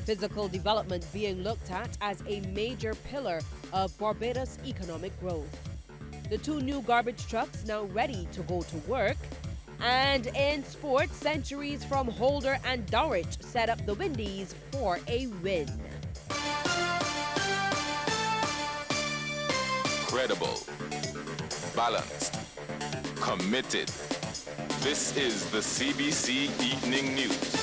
Physical development being looked at as a major pillar of Barbados' economic growth. The 2 new garbage trucks now ready to go to work. And in sports, centuries from Holder and Dowrich set up the Windies for a win. Credible, balanced, committed. This is the CBC Evening News.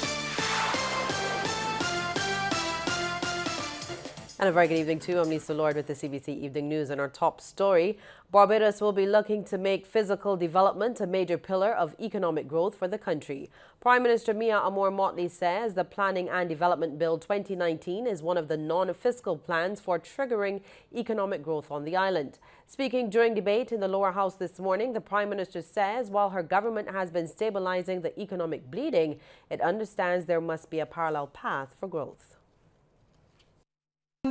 And a very good evening too. I'm Lisa Lord with the CBC Evening News. And our top story, Barbados will be looking to make physical development a major pillar of economic growth for the country. Prime Minister Mia Amor-Motley says the Planning and Development Bill 2019 is one of the non-fiscal plans for triggering economic growth on the island. Speaking during debate in the lower house this morning, the Prime Minister says while her government has been stabilizing the economic bleeding, it understands there must be a parallel path for growth.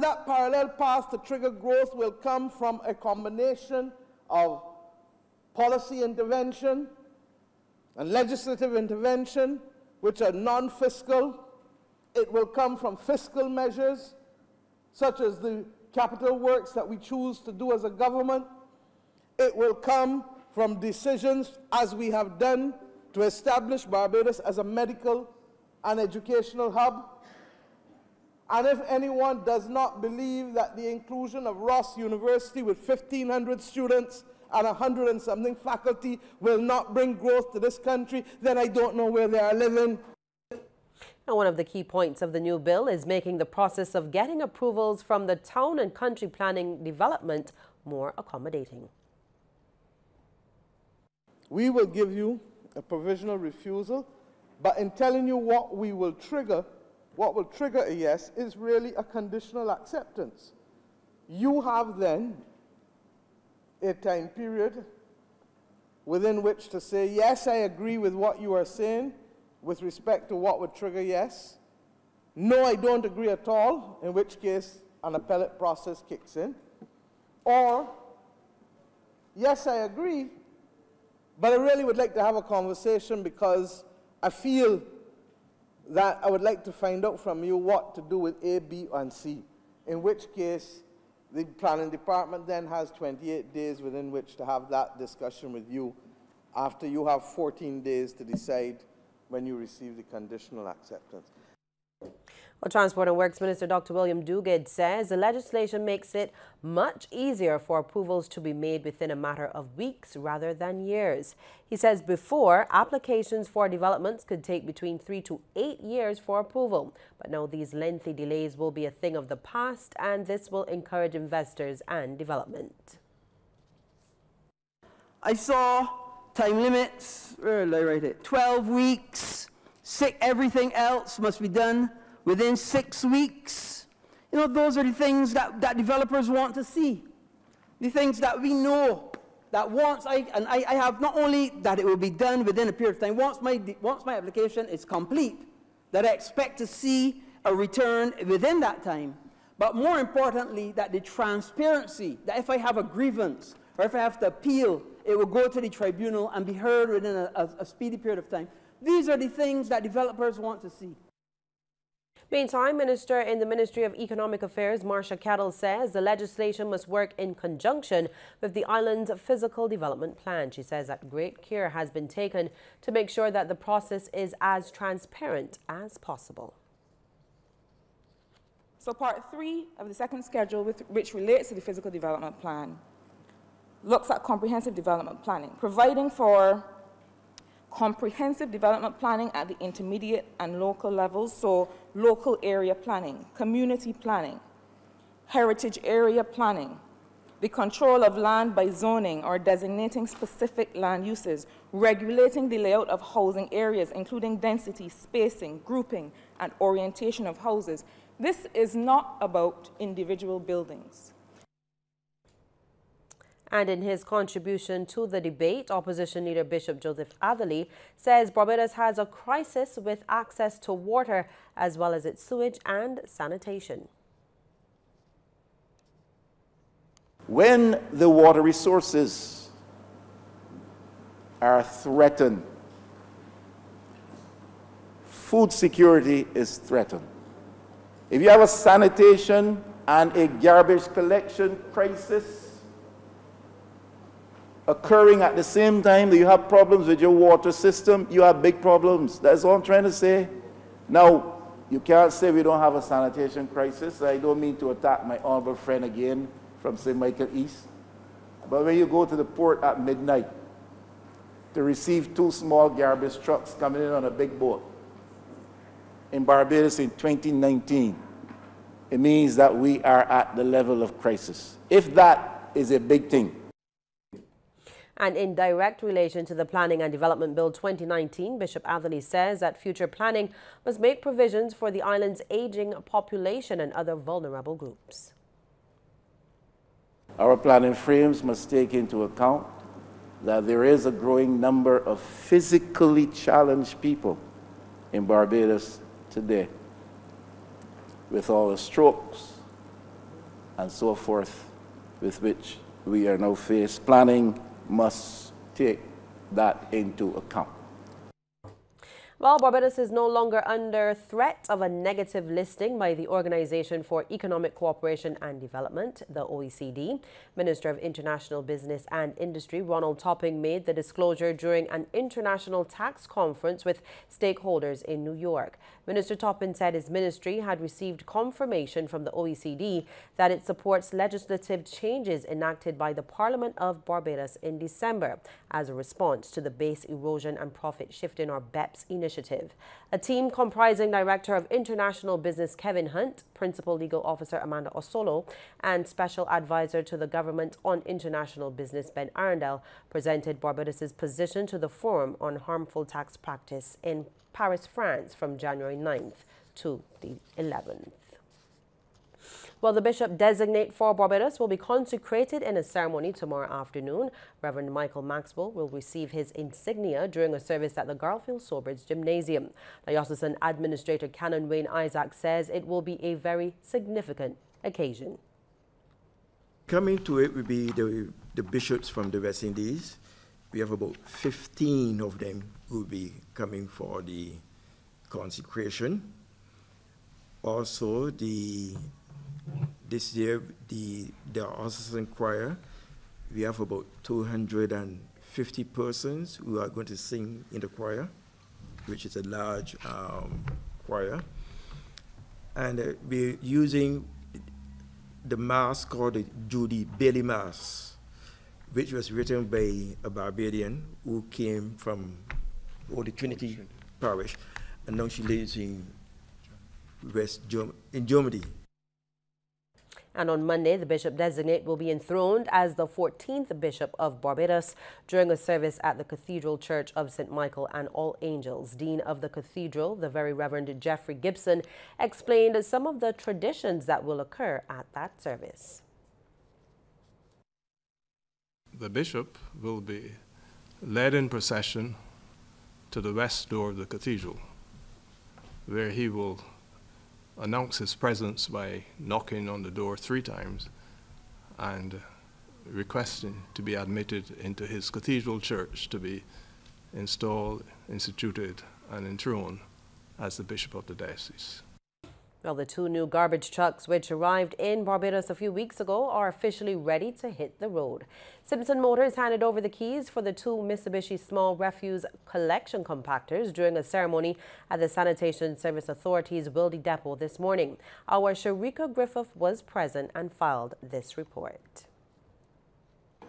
That parallel path to trigger growth will come from a combination of policy intervention and legislative intervention, which are non-fiscal. It will come from fiscal measures, such as the capital works that we choose to do as a government. It will come from decisions, as we have done, to establish Barbados as a medical and educational hub. And if anyone does not believe that the inclusion of Ross University with 1,500 students and 100 and something faculty will not bring growth to this country, then I don't know where they are living. Now, one of the key points of the new bill is making the process of getting approvals from the Town and Country Planning Development more accommodating. We will give you a provisional refusal, but in telling you what will trigger a yes is really a conditional acceptance. You have then a time period within which to say, yes, I agree with what you are saying with respect to what would trigger yes. No, I don't agree at all, in which case an appellate process kicks in. Or, yes, I agree, but I really would like to have a conversation because I feel that I would like to find out from you what to do with A, B, and C, in which case the planning department then has 28 days within which to have that discussion with you after you have 14 days to decide when you receive the conditional acceptance. Well, Transport and Works Minister Dr. William Duguid says the legislation makes it much easier for approvals to be made within a matter of weeks rather than years. He says before, applications for developments could take between 3 to 8 years for approval. But now these lengthy delays will be a thing of the past, and this will encourage investors and development. I saw time limits, where did I write it? 12 weeks, everything else must be done within 6 weeks. You know, those are the things that developers want to see. The things that we know that once I have not only that it will be done within a period of time, once my application is complete, that I expect to see a return within that time. But more importantly, that the transparency, that if I have a grievance or if I have to appeal, it will go to the tribunal and be heard within a speedy period of time. These are the things that developers want to see. Meantime, Minister in the Ministry of Economic Affairs, Marcia Cattle, says the legislation must work in conjunction with the island's physical development plan. She says that great care has been taken to make sure that the process is as transparent as possible. So Part 3 of the second schedule, which relates to the physical development plan, looks at comprehensive development planning, providing for comprehensive development planning at the intermediate and local levels, so local area planning, community planning, heritage area planning, the control of land by zoning or designating specific land uses, regulating the layout of housing areas, including density, spacing, grouping, and orientation of houses. This is not about individual buildings. And in his contribution to the debate, opposition leader Bishop Joseph Atherley says Barbados has a crisis with access to water as well as its sewage and sanitation. When the water resources are threatened, food security is threatened. If you have a sanitation and a garbage collection crisis occurring at the same time that you have problems with your water system, you have big problems. That's all I'm trying to say. Now, you can't say we don't have a sanitation crisis. I don't mean to attack my honorable friend again from St. Michael East. But when you go to the port at midnight to receive 2 small garbage trucks coming in on a big boat in Barbados in 2019, it means that we are at the level of crisis. If that is a big thing. And in direct relation to the Planning and Development Bill 2019, Bishop Anthony says that future planning must make provisions for the island's aging population and other vulnerable groups. Our planning frames must take into account that there is a growing number of physically challenged people in Barbados today, with all the strokes and so forth with which we are now faced. Planning must take that into account. Well, Barbados is no longer under threat of a negative listing by the Organization for Economic Cooperation and Development, the OECD. Minister of International Business and Industry Ronald Topping made the disclosure during an international tax conference with stakeholders in New York. Minister Topping said his ministry had received confirmation from the OECD that it supports legislative changes enacted by the Parliament of Barbados in December as a response to the Base Erosion and Profit Shifting, or BEPS, initiative. A team comprising Director of International Business Kevin Hunt, Principal Legal Officer Amanda Osolo, and Special Advisor to the Government on International Business Ben Arundel presented Barbados's position to the Forum on Harmful Tax Practice in Paris, France from January 9th to the 11th. Well, the Bishop designate for Barbados will be consecrated in a ceremony tomorrow afternoon. Reverend Michael Maxwell will receive his insignia during a service at the Garfield Sawbridge Gymnasium. Diocesan Administrator Canon Wayne Isaac says it will be a very significant occasion. Coming to it will be the bishops from the West Indies. We have about 15 of them who will be coming for the consecration. Also, this year, the diocesan choir, we have about 250 persons who are going to sing in the choir, which is a large choir. And we're using the mass called the Judy Bailey Mass, which was written by a Barbadian who came from Holy Trinity Parish, and now she lives in Germany. And on Monday, the Bishop designate will be enthroned as the 14th Bishop of Barbados during a service at the Cathedral Church of St. Michael and All Angels. Dean of the Cathedral, the Very Reverend Jeffrey Gibson, explained some of the traditions that will occur at that service. The Bishop will be led in procession to the west door of the cathedral, where he will announce his presence by knocking on the door 3 times and requesting to be admitted into his cathedral church to be installed, instituted, and enthroned as the Bishop of the diocese. Well, the 2 new garbage trucks, which arrived in Barbados a few weeks ago, are officially ready to hit the road. Simpson Motors handed over the keys for the 2 Mitsubishi small refuse collection compactors during a ceremony at the Sanitation Service Authority's Wilde Depot this morning. Our Sharika Griffith was present and filed this report.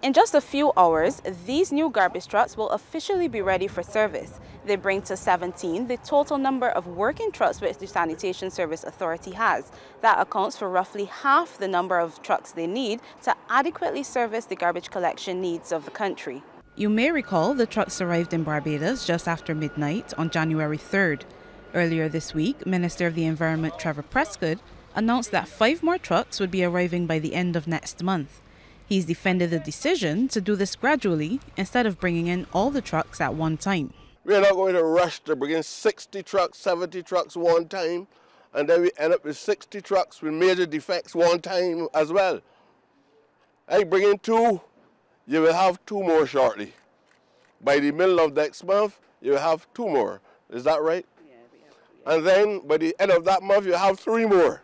In just a few hours, these new garbage trucks will officially be ready for service. They bring to 17 the total number of working trucks which the Sanitation Service Authority has. That accounts for roughly half the number of trucks they need to adequately service the garbage collection needs of the country. You may recall the trucks arrived in Barbados just after midnight on January 3rd. Earlier this week, Minister of the Environment Trevor Prescott announced that 5 more trucks would be arriving by the end of next month. He's defended the decision to do this gradually instead of bringing in all the trucks at one time. We're not going to rush to bring in 60 trucks, 70 trucks one time, and then we end up with 60 trucks with major defects one time as well. I bring in 2, you will have 2 more shortly. By the middle of next month, you will have 2 more. Is that right? Yeah, we have 2. Yeah. And then by the end of that month, you have 3 more.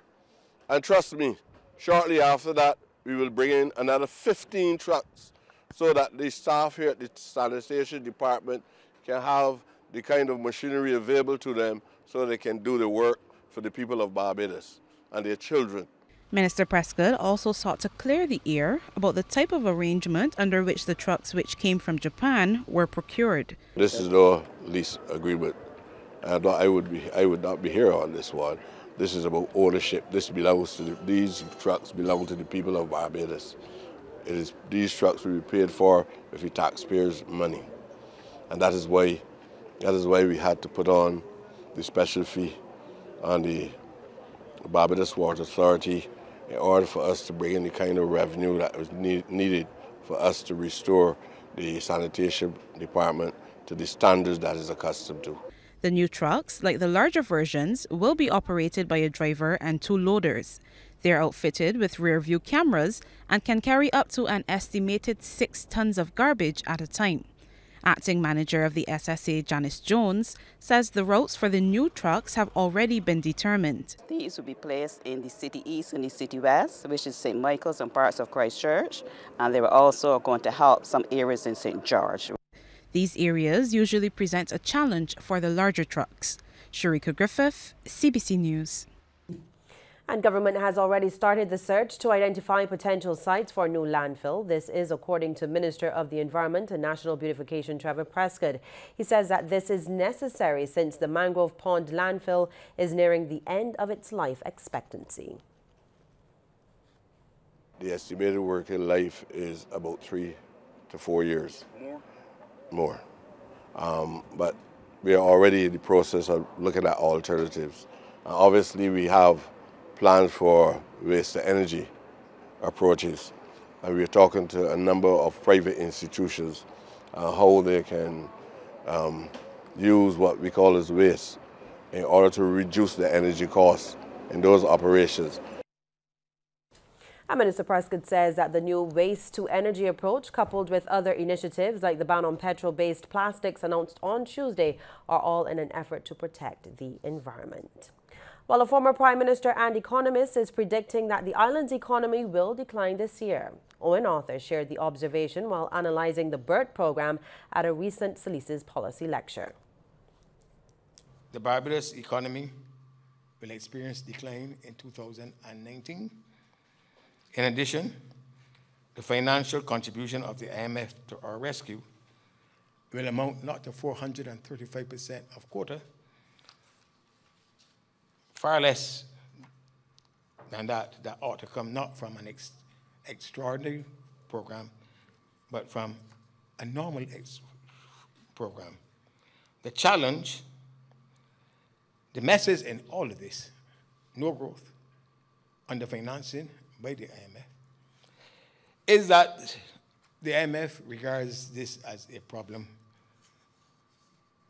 And trust me, shortly after that, we will bring in another 15 trucks so that the staff here at the sanitation department can have the kind of machinery available to them so they can do the work for the people of Barbados and their children. Minister Prescott also sought to clear the air about the type of arrangement under which the trucks which came from Japan were procured. This is no lease agreement, and I would not be here on this one. This is about ownership. These trucks belong to the people of Barbados. These trucks will be paid for with the taxpayers' money, and that is why we had to put on the special fee on the Barbados Water Authority in order for us to bring in the kind of revenue that was needed for us to restore the sanitation department to the standards that is accustomed to. The new trucks, like the larger versions, will be operated by a driver and 2 loaders. They are outfitted with rear-view cameras and can carry up to an estimated 6 tons of garbage at a time. Acting manager of the SSA, Janice Jones, says the routes for the new trucks have already been determined. These will be placed in the City East and the City West, which is St. Michael's and parts of Christchurch, and they were also going to help some areas in St. George. These areas usually present a challenge for the larger trucks. Sharika Griffith, CBC News. And government has already started the search to identify potential sites for a new landfill. This is according to Minister of the Environment and National Beautification Trevor Prescott. He says that this is necessary since the Mangrove Pond landfill is nearing the end of its life expectancy. The estimated working life is about 3 to 4 years. More. But we are already in the process of looking at alternatives. Obviously, we have plans for waste-to-energy approaches, and we're talking to a number of private institutions how they can use what we call as waste in order to reduce the energy costs in those operations. And Minister Prescott says that the new waste-to-energy approach, coupled with other initiatives like the ban on petrol-based plastics announced on Tuesday, are all in an effort to protect the environment. While a former Prime Minister and economist is predicting that the island's economy will decline this year. Owen Arthur shared the observation while analyzing the BERT program at a recent Solis policy lecture. The Barbados economy will experience decline in 2019. In addition, the financial contribution of the IMF to our rescue will amount not to 435% of quota, far less than that ought to come not from an extraordinary program, but from a normal program. The challenge, the message in all of this, no growth, underfinancing by the IMF, is that the IMF regards this as a problem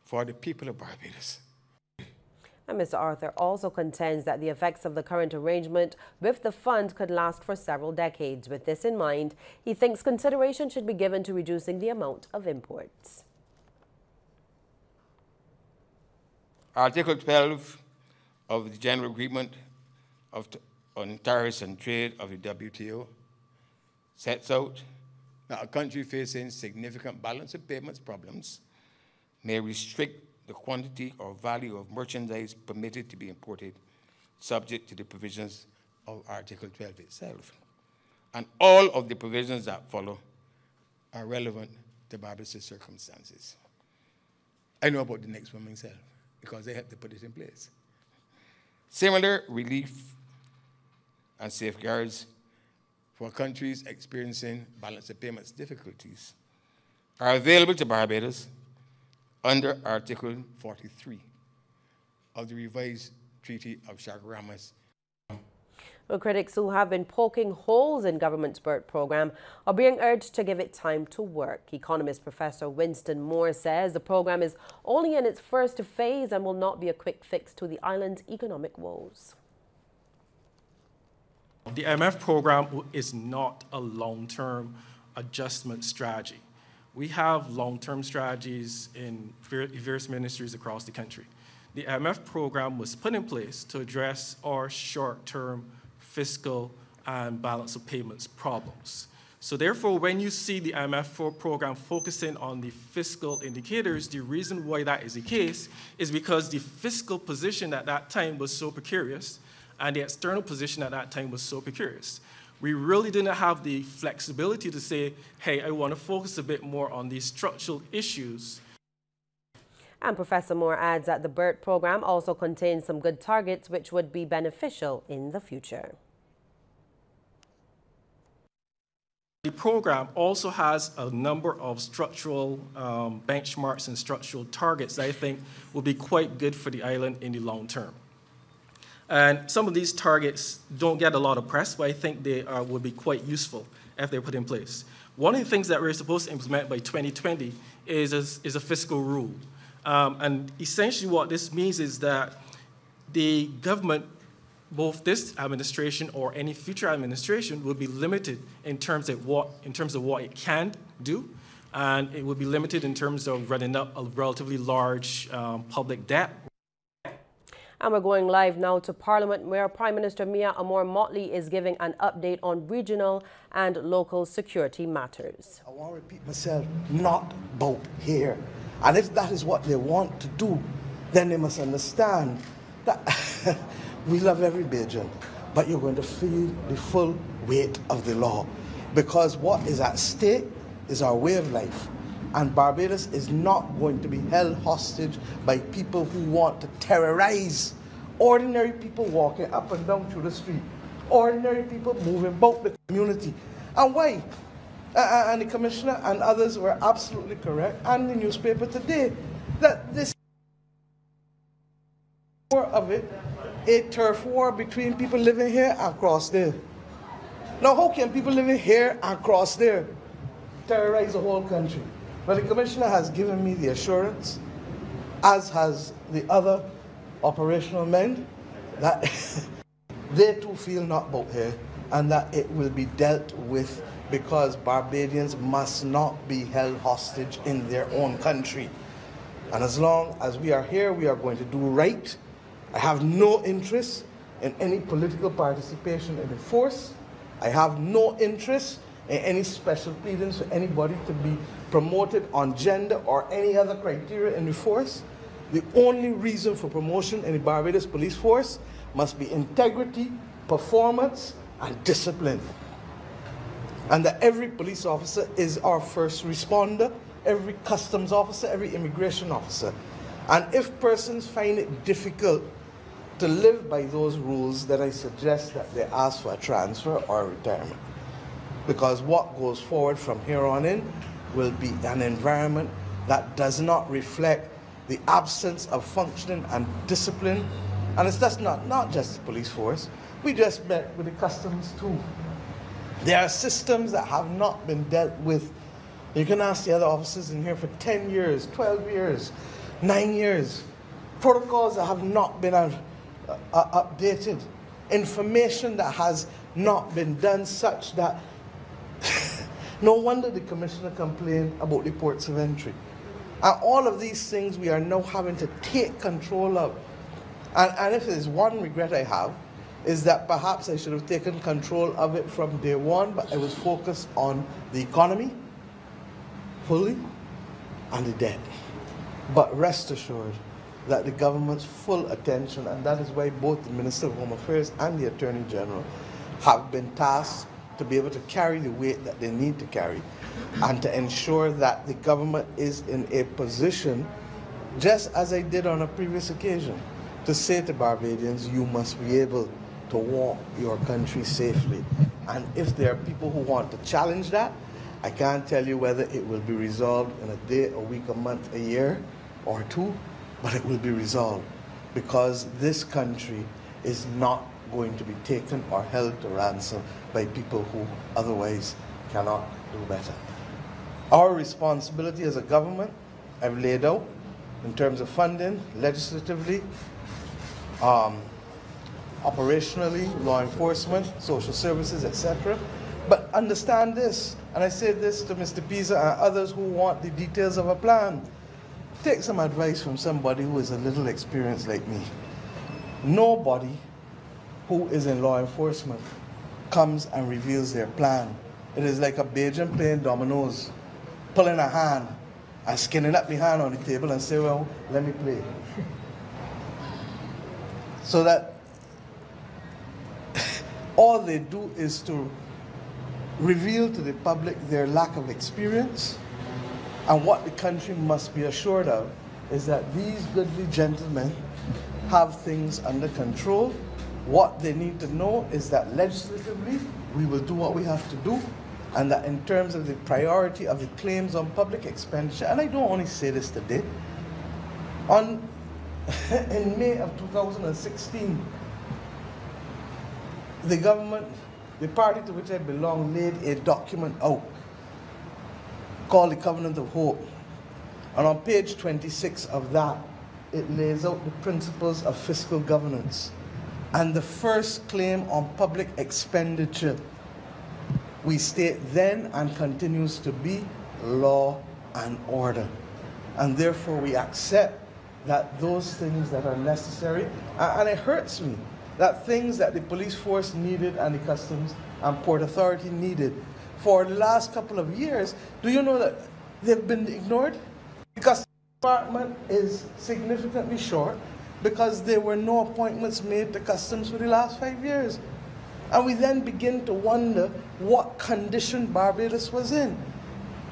for the people of Barbados. And Mr. Arthur also contends that the effects of the current arrangement with the fund could last for several decades. With this in mind, he thinks consideration should be given to reducing the amount of imports. Article 12 of the General Agreement on Tariffs and Trade of the WTO sets out that a country facing significant balance of payments problems may restrict the quantity or value of merchandise permitted to be imported, subject to the provisions of Article 12 itself. And all of the provisions that follow are relevant to Barbados' circumstances. I know about the next one myself, because they have to put it in place. Similar relief and safeguards for countries experiencing balance of payments difficulties are available to Barbados under Article 43 of the revised Treaty of Chaguaramas. Well, critics who have been poking holes in government's BERT program are being urged to give it time to work. Economist Professor Winston Moore says the program is only in its first phase and will not be a quick fix to the island's economic woes. The IMF program is not a long-term adjustment strategy. We have long-term strategies in various ministries across the country. The IMF program was put in place to address our short-term fiscal and balance of payments problems. So therefore, when you see the IMF program focusing on the fiscal indicators, the reason why that is the case is because the fiscal position at that time was so precarious and the external position at that time was so precarious. We really didn't have the flexibility to say, hey, I want to focus a bit more on these structural issues. And Professor Moore adds that the BERT program also contains some good targets which would be beneficial in the future. The program also has a number of structural benchmarks and structural targets that I think will be quite good for the island in the long term. And some of these targets don't get a lot of press, but I think they would be quite useful if they're put in place. One of the things that we're supposed to implement by 2020 is a fiscal rule. And essentially what this means is that the government, both this administration or any future administration, will be limited in terms of what it can do, and it will be limited in terms of running up a relatively large public debt. And we're going live now to Parliament, where Prime Minister Mia Amor-Motley is giving an update on regional and local security matters. I want to repeat myself, not about here. And if that is what they want to do, then they must understand that we love every Bajan, but you're going to feel the full weight of the law, because what is at stake is our way of life. And Barbados is not going to be held hostage by people who want to terrorize ordinary people walking up and down through the street, ordinary people moving about the community. And why? And the Commissioner and others were absolutely correct, and the newspaper today, that this war of it, a turf war between people living here and across there. Now, how can people living here and across there terrorize the whole country? But the Commissioner has given me the assurance, as has the other operational men, that they too feel not about here, and that it will be dealt with, because Barbadians must not be held hostage in their own country. And as long as we are here, we are going to do right. I have no interest in any political participation in the force. I have no interest in any special pleadings for anybody to be promoted on gender or any other criteria in the force. The only reason for promotion in the Barbados Police Force must be integrity, performance, and discipline. And that every police officer is our first responder, every customs officer, every immigration officer. And if persons find it difficult to live by those rules, then I suggest that they ask for a transfer or a retirement. Because what goes forward from here on in will be an environment that does not reflect the absence of functioning and discipline. And it's just not just the police force. We just met with the customs too. There are systems that have not been dealt with. You can ask the other officers in here for 10 years, 12 years, 9 years. Protocols that have not been updated. Information that has not been done, such that no wonder the Commissioner complained about the ports of entry. And all of these things we are now having to take control of. And if there's one regret I have, is that perhaps I should have taken control of it from day one, but I was focused on the economy fully and the debt. But rest assured that the government's full attention, and that is why both the Minister of Home Affairs and the Attorney General have been tasked to be able to carry the weight that they need to carry, and to ensure that the government is in a position, just as I did on a previous occasion, to say to Barbadians, you must be able to walk your country safely. And if there are people who want to challenge that, I can't tell you whether it will be resolved in a day, a week, a month, a year, or two, but it will be resolved, because this country is not going to be taken or held to ransom by people who otherwise cannot do better. Our responsibility as a government, I've laid out in terms of funding, legislatively, operationally, law enforcement, social services, etc. But understand this, and I say this to Mr. Pisa and others who want the details of a plan. Take some advice from somebody who is a little experienced like me. Nobody who is in law enforcement comes and reveals their plan. It is like a Bajan playing dominoes, pulling a hand and skinning up the hand on the table and say, well, let me play. So that all they do is to reveal to the public their lack of experience, and what the country must be assured of is that these goodly gentlemen have things under control. What they need to know is that legislatively we will do what we have to do, and that in terms of the priority of the claims on public expenditure, and I don't only say this today, in May of 2016, the government, the party to which I belong, laid a document out called the Covenant of Hope. And on page 26 of that, it lays out the principles of fiscal governance. And the first claim on public expenditure, we state then and continues to be law and order. And therefore we accept that those things that are necessary, and it hurts me, that things that the police force needed and the Customs and Port Authority needed for the last couple of years, do you know that they've been ignored? The Customs Department is significantly short because there were no appointments made to Customs for the last 5 years. And we then begin to wonder what condition Barbados was in.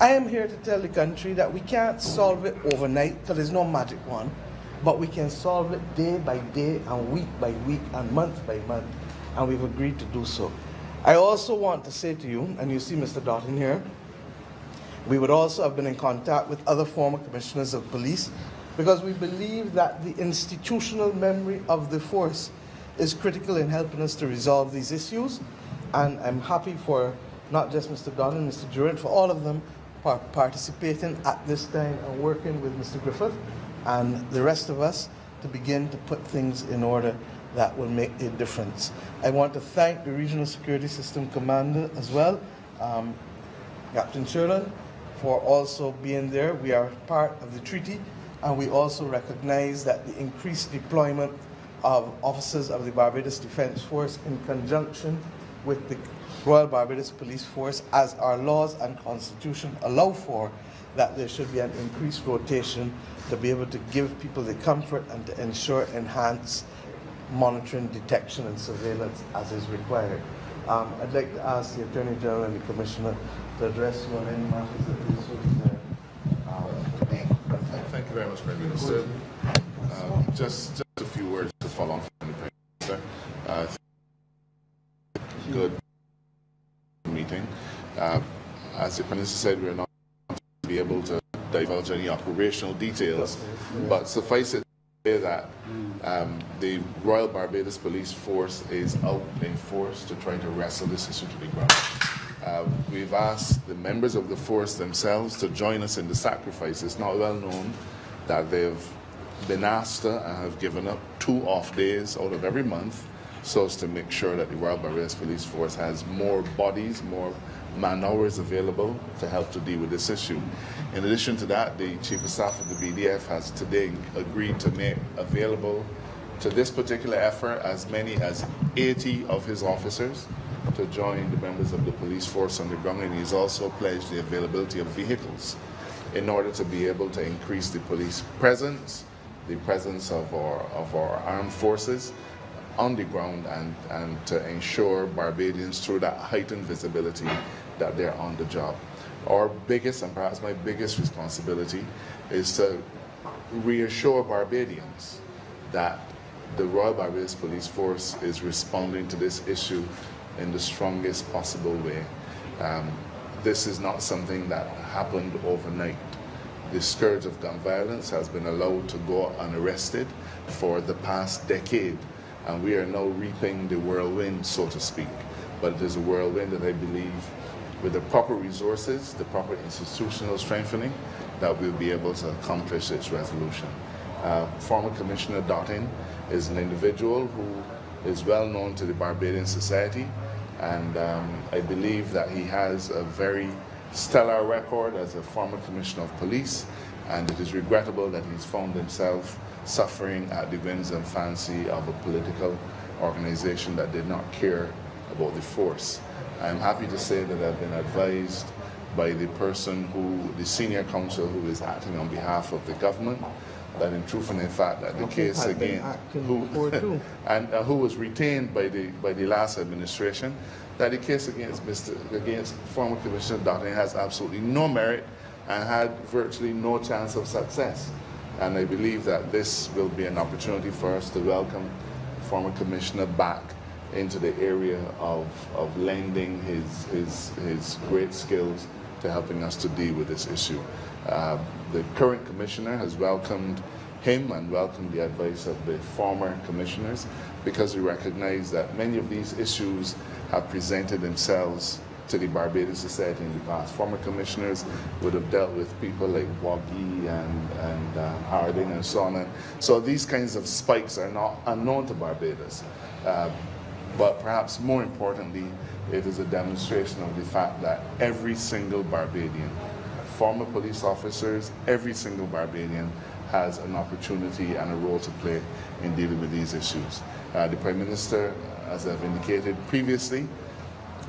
I am here to tell the country that we can't solve it overnight because there's no magic wand, but we can solve it day by day and week by week and month by month, and we've agreed to do so. I also want to say to you, and you see Mr. Doughton here, we would also have been in contact with other former commissioners of police because we believe that the institutional memory of the force is critical in helping us to resolve these issues, and I'm happy for not just Mr. Doughton, Mr. Durant, for all of them participating at this time and working with Mr. Griffith and the rest of us to begin to put things in order that will make a difference. I want to thank the Regional Security System Commander as well, Captain Sherland, for also being there. We are part of the treaty, and we also recognize that the increased deployment of officers of the Barbados Defence Force in conjunction with the Royal Barbados Police Force, as our laws and constitution allow for, that there should be an increased rotation to be able to give people the comfort and to ensure enhanced monitoring, detection and surveillance as is required. I'd like to ask the Attorney General and the Commissioner to address you on any matters that they Thank you very much, Prime Minister. Just a few words to follow on from the Prime Minister. Good meeting. As the Prime Minister said, we're not be able to divulge any operational details, but suffice it to say that the Royal Barbados Police Force is out in force to try to wrestle this issue to the ground. We've asked the members of the force themselves to join us in the sacrifice. It's not well known that they've been asked to and have given up 2 off days out of every month so as to make sure that the Royal Barbados Police Force has more bodies, more man-hours available to help to deal with this issue. In addition to that, the Chief of Staff of the BDF has today agreed to make available to this particular effort as many as 80 of his officers to join the members of the police force on the ground, and he's also pledged the availability of vehicles in order to be able to increase the police presence, the presence of our armed forces on the ground, and to ensure Barbadians through that heightened visibility that they're on the job. Our biggest, and perhaps my biggest responsibility, is to reassure Barbadians that the Royal Barbados Police Force is responding to this issue in the strongest possible way. This is not something that happened overnight. The scourge of gun violence has been allowed to go unarrested for the past decade, and we are now reaping the whirlwind, so to speak. But it is a whirlwind that I believe, with the proper resources, the proper institutional strengthening, that we'll be able to accomplish its resolution. Former Commissioner Doughton is an individual who is well known to the Barbadian society, and I believe that he has a very stellar record as a former Commissioner of Police, and it is regrettable that he's found himself suffering at the whims and fancy of a political organization that did not care about the force. I'm happy to say that I've been advised by the senior counsel who is acting on behalf of the government, that in truth and in fact that the case against who was retained by the last administration, that the case against former Commissioner Dotting has absolutely no merit and had virtually no chance of success. And I believe that this will be an opportunity for us to welcome the former commissioner back into the area of lending his great skills to helping us to deal with this issue. The current commissioner has welcomed him and welcomed the advice of the former commissioners, because we recognize that many of these issues have presented themselves to the Barbados Society in the past. Former commissioners would have dealt with people like Woggy and Harding and so on. And so these kinds of spikes are not unknown to Barbados. But perhaps more importantly, it is a demonstration of the fact that every single Barbadian, former police officers, every single Barbadian has an opportunity and a role to play in dealing with these issues. The Prime Minister, as I've indicated previously,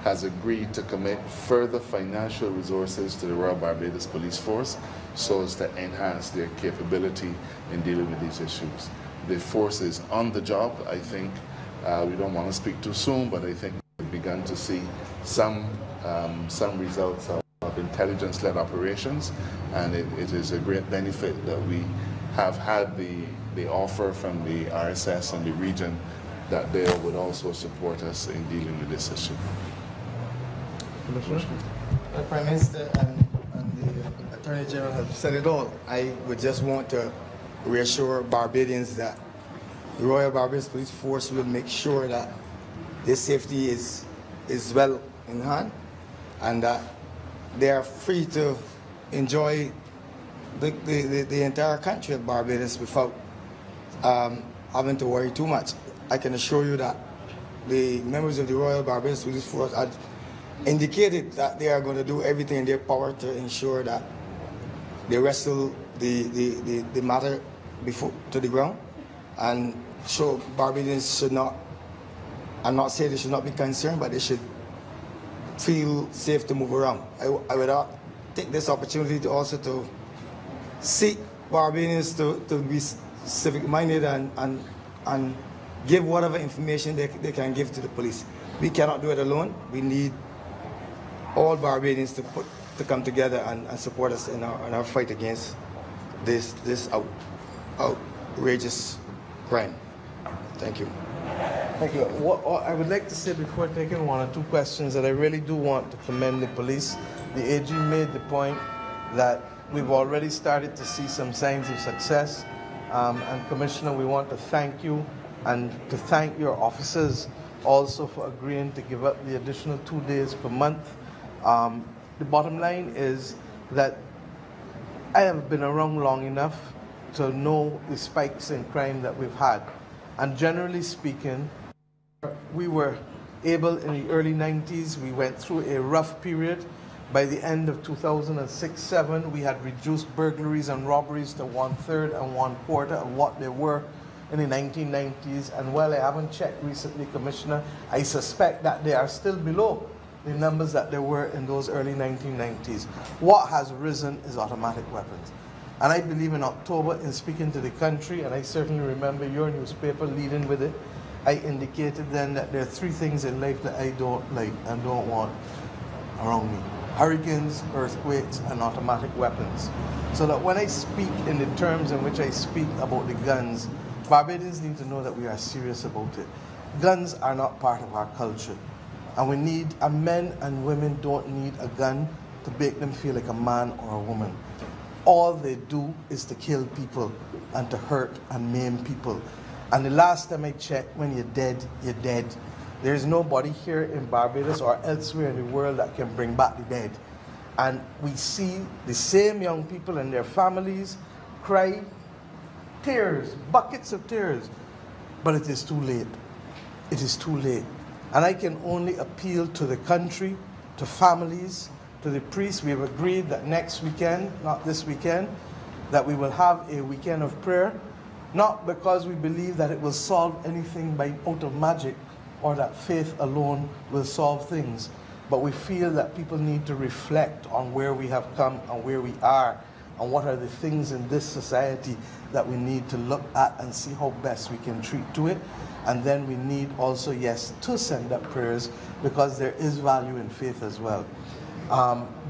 has agreed to commit further financial resources to the Royal Barbados Police Force so as to enhance their capability in dealing with these issues. The force is on the job. I think we don't want to speak too soon, but I think we've begun to see some results of intelligence-led operations, and it is a great benefit that we have had the offer from the RSS and the region that they would also support us in dealing with this issue. The Prime Minister and the Attorney General have said it all. I would just want to reassure Barbadians that the Royal Barbados Police Force will make sure that their safety is well in hand, and that they are free to enjoy the entire country of Barbados without having to worry too much. I can assure you that the members of the Royal Barbados Police Force had indicated that they are going to do everything in their power to ensure that they wrestle the matter to the ground, and so Barbadians should not, I'm not saying they should not be concerned, but they should feel safe to move around. I would take this opportunity to also to seek Barbadians to be civic-minded and give whatever information they can give to the police. We cannot do it alone. We need all Barbadians to come together and support us in our fight against this outrageous crime. Thank you. Thank you. What I would like to say before taking one or two questions, that I really do want to commend the police. The AG made the point that we've already started to see some signs of success. And Commissioner, we want to thank you and to thank your officers also for agreeing to give up the additional 2 days per month. The bottom line is that I have been around long enough to know the spikes in crime that we've had. And generally speaking, we were able in the early 90s, we went through a rough period. By the end of 2006-07, we had reduced burglaries and robberies to 1/3 and 1/4 of what they were in the 1990s. And while I haven't checked recently, Commissioner, I suspect that they are still below the numbers that there were in those early 1990s. What has risen is automatic weapons. And I believe in October, in speaking to the country, and I certainly remember your newspaper leading with it, I indicated then that there are 3 things in life that I don't like and don't want around me: hurricanes, earthquakes, and automatic weapons. So that when I speak in the terms in which I speak about the guns, Barbadians need to know that we are serious about it. Guns are not part of our culture. And men and women don't need a gun to make them feel like a man or a woman. All they do is to kill people and to hurt and maim people. And the last time I checked, when you're dead, you're dead. There is nobody here in Barbados or elsewhere in the world that can bring back the dead. And we see the same young people and their families cry tears, buckets of tears. But it is too late. It is too late. And I can only appeal to the country, to families, to the priests. We have agreed that next weekend, not this weekend, that we will have a weekend of prayer. not because we believe that it will solve anything by out of magic or that faith alone will solve things, but we feel that people need to reflect on where we have come and where we are and what are the things in this society that we need to look at and see how best we can treat to it. And then we need also, yes, to send up prayers because there is value in faith as well.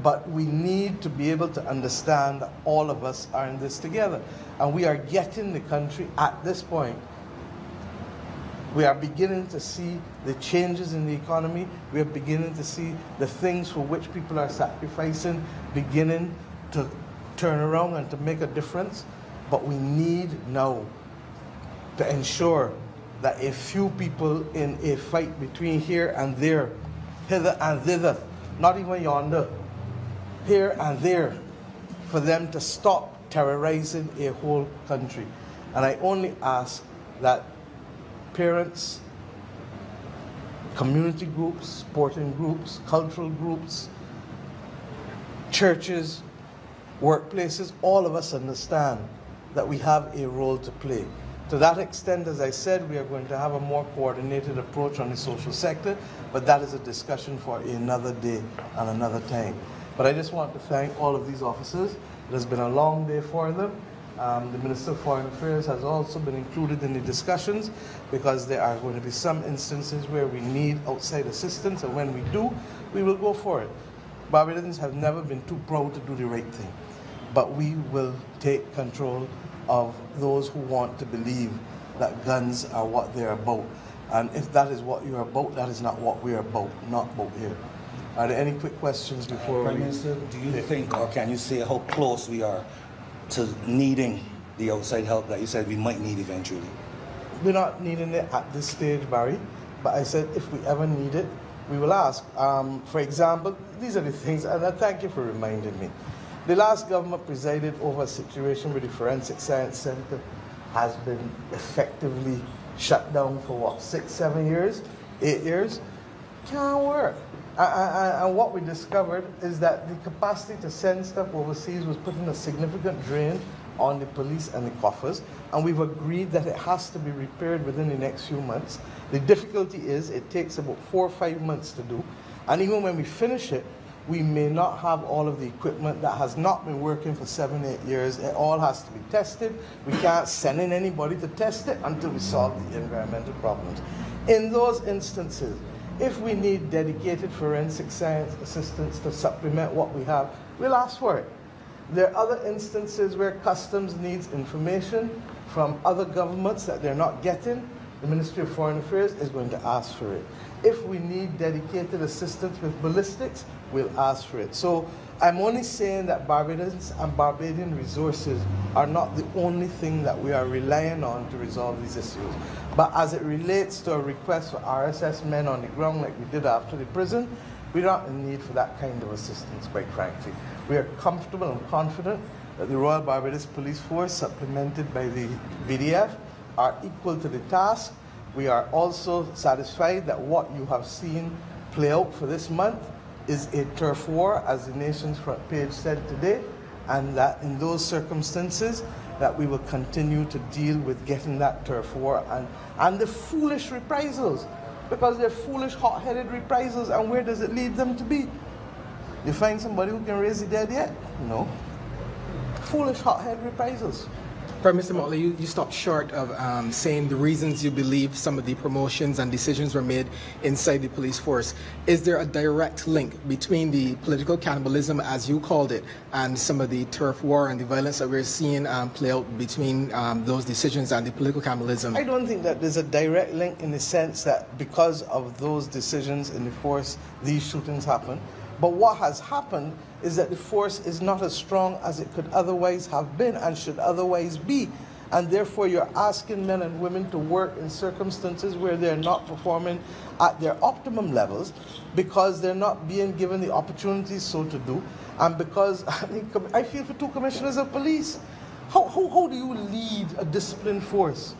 But we need to be able to understand that all of us are in this together. And we are getting the country at this point. We are beginning to see the changes in the economy. We are beginning to see the things for which people are sacrificing beginning to turn around and to make a difference. But we need now to ensure that a few people in a fight between here and there, hither and thither, not even yonder, here and there, for them to stop terrorizing a whole country. And I only ask that parents, community groups, sporting groups, cultural groups, churches, workplaces, all of us understand that we have a role to play. To that extent, as I said, we are going to have a more coordinated approach on the social sector, but that is a discussion for another day and another time. But I just want to thank all of these officers. It has been a long day for them. The Minister of Foreign Affairs has also been included in the discussions because there are going to be some instances where we need outside assistance, and when we do, we will go for it. Barbadians have never been too proud to do the right thing, but we will take control of those who want to believe that guns are what they're about. And if that is what you're about, that is not what we're about, not about here. Are there any quick questions before Prime Minister, do you think, or can you say how close we are to needing the outside help that you said we might need eventually? We're not needing it at this stage, Barry, but I said if we ever need it, we will ask. For example, these are the things, and I thank you for reminding me. The last government presided over a situation where the Forensic Science Center has been effectively shut down for what, 6, 7 years, 8 years? Can't work. And what we discovered is that the capacity to send stuff overseas was putting a significant drain on the police and the coffers, and we've agreed that it has to be repaired within the next few months. The difficulty is it takes about 4 or 5 months to do, and even when we finish it, we may not have all of the equipment that has not been working for 7, 8 years. It all has to be tested. We can't send in anybody to test it until we solve the environmental problems. In those instances, if we need dedicated forensic science assistance to supplement what we have, we'll ask for it. There are other instances where customs needs information from other governments that they're not getting. The Ministry of Foreign Affairs is going to ask for it. If we need dedicated assistance with ballistics, we'll ask for it. So I'm only saying that Barbadians and Barbadian resources are not the only thing that we are relying on to resolve these issues. But as it relates to a request for RSS men on the ground like we did after the prison, we're not in need for that kind of assistance, quite frankly. We are comfortable and confident that the Royal Barbados Police Force, supplemented by the BDF, are equal to the task. We are also satisfied that what you have seen play out for this month is a turf war, as the Nation's front page said today, and that in those circumstances that we will continue to deal with getting that turf war and the foolish reprisals, because they're foolish, hot-headed reprisals, and where does it lead them to be? You find somebody who can raise the dead yet? No. Foolish, hot-headed reprisals. Prime Minister Motley, you stopped short of saying the reasons you believe some of the promotions and decisions were made inside the police force. Is there a direct link between the political cannibalism, as you called it, and some of the turf war and the violence that we're seeing play out between those decisions and the political cannibalism? I don't think that there's a direct link in the sense that because of those decisions in the force, these shootings happen. But what has happened is that the force is not as strong as it could otherwise have been and should otherwise be. And therefore, you're asking men and women to work in circumstances where they're not performing at their optimum levels because they're not being given the opportunities so to do. And because, I feel for 2 commissioners of police. How do you lead a disciplined force?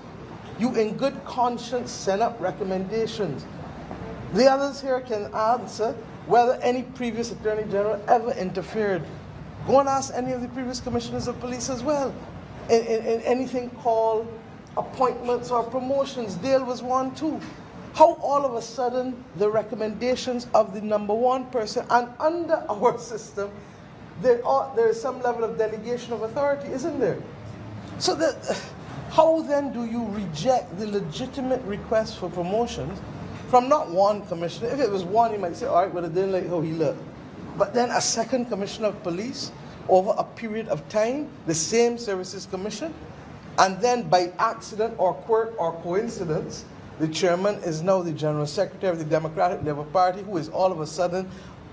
You, in good conscience, send up recommendations. The others here can answer whether any previous Attorney General ever interfered. Go and ask any of the previous commissioners of police as well in anything called appointments or promotions. Dale was one too. How all of a sudden the recommendations of the #1 person, and under our system, there is some level of delegation of authority, isn't there? So how then do you reject the legitimate request for promotions from not one commissioner? If it was one, you might say, all right, well, I didn't like how he looked. But then a second commissioner of police over a period of time, the same services commission, and then by accident or quirk or coincidence, the chairman is now the general secretary of the Democratic Labour Party, who is all of a sudden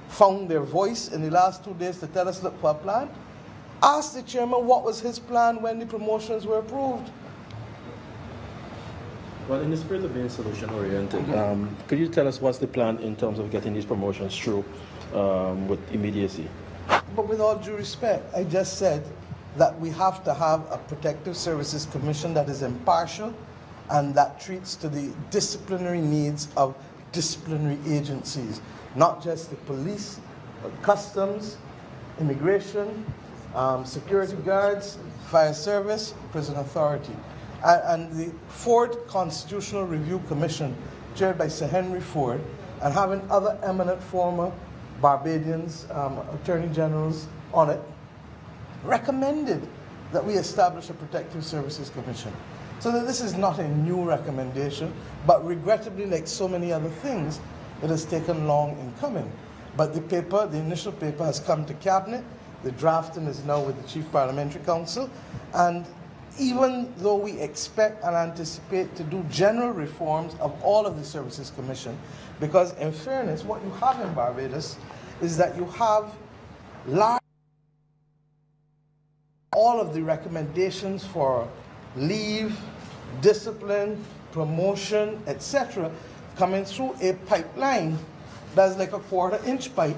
found their voice in the last 2 days to tell us, look, for a plan. Ask the chairman what was his plan when the promotions were approved. Well, in the spirit of being solution-oriented, could you tell us what's the plan in terms of getting these promotions through with immediacy? But with all due respect, I just said that we have to have a protective services commission that is impartial and that treats to the disciplinary needs of disciplinary agencies, not just the police, but customs, immigration, security guards, fire service, prison authority. And the Ford Constitutional Review Commission, chaired by Sir Henry Ford, and having other eminent former Barbadians, attorney generals on it, recommended that we establish a protective services commission. So that this is not a new recommendation, but regrettably, like so many other things, it has taken long in coming. But the paper, the initial paper, has come to cabinet. The drafting is now with the Chief Parliamentary Council. And even though we expect and anticipate to do general reforms of all of the Services Commission, because in fairness, what you have in Barbados is that you have large, all of the recommendations for leave, discipline, promotion, etc., coming through a pipeline that's like a 1/4-inch pipe,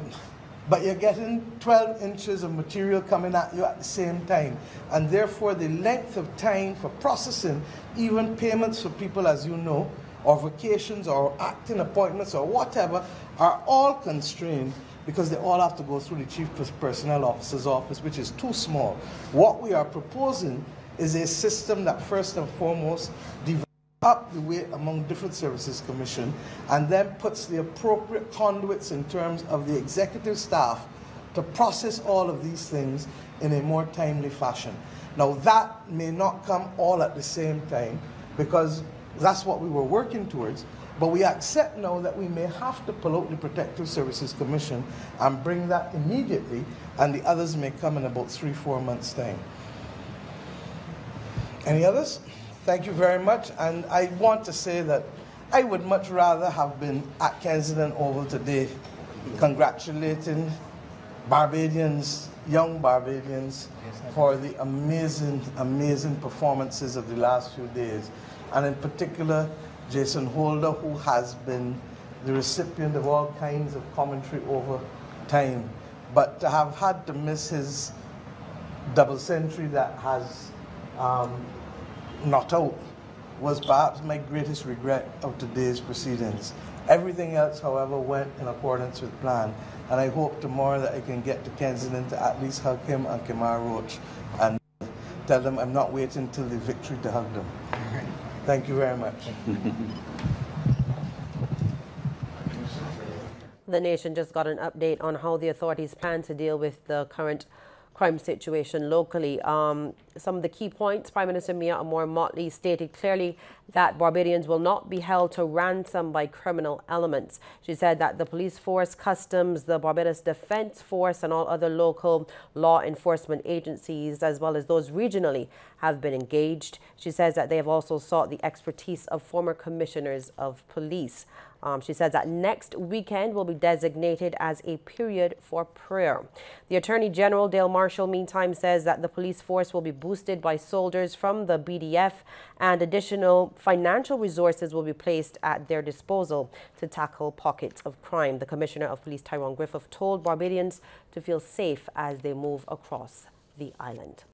but you're getting 12 inches of material coming at you at the same time. And therefore, the length of time for processing, even payments for people, as you know, or vacations or acting appointments or whatever, are all constrained because they all have to go through the Chief Personnel Officer's office, which is too small. What we are proposing is a system that first and foremost divides up the weight among different services commission and then puts the appropriate conduits in terms of the executive staff to process all of these things in a more timely fashion. Now that may not come all at the same time because that's what we were working towards, but we accept now that we may have to pull out the Protective Services Commission and bring that immediately, and the others may come in about 3-4 months' time. Any others? Thank you very much. And I want to say that I would much rather have been at Kensington Oval today congratulating Barbadians, young Barbadians, for the amazing, amazing performances of the last few days. And in particular, Jason Holder, who has been the recipient of all kinds of commentary over time. But to have had to miss his double century that has not out was perhaps my greatest regret of today's proceedings. Everything else, however, went in accordance with plan. And I hope tomorrow that I can get to Kensington to at least hug him and Kemar Roach and tell them I'm not waiting till the victory to hug them. Thank you very much. The nation just got an update on how the authorities plan to deal with the current crime situation locally. Some of the key points, Prime Minister Mia Motley stated clearly that Barbadians will not be held to ransom by criminal elements. She said that the police force, customs, the Barbados Defence Force and all other local law enforcement agencies, as well as those regionally, have been engaged. She says that they have also sought the expertise of former commissioners of police. She says that next weekend will be designated as a period for prayer. The Attorney General, Dale Marshall, meantime, says that the police force will be boosted by soldiers from the BDF and additional financial resources will be placed at their disposal to tackle pockets of crime. The Commissioner of Police, Tyrone Griffith, told Barbadians to feel safe as they move across the island.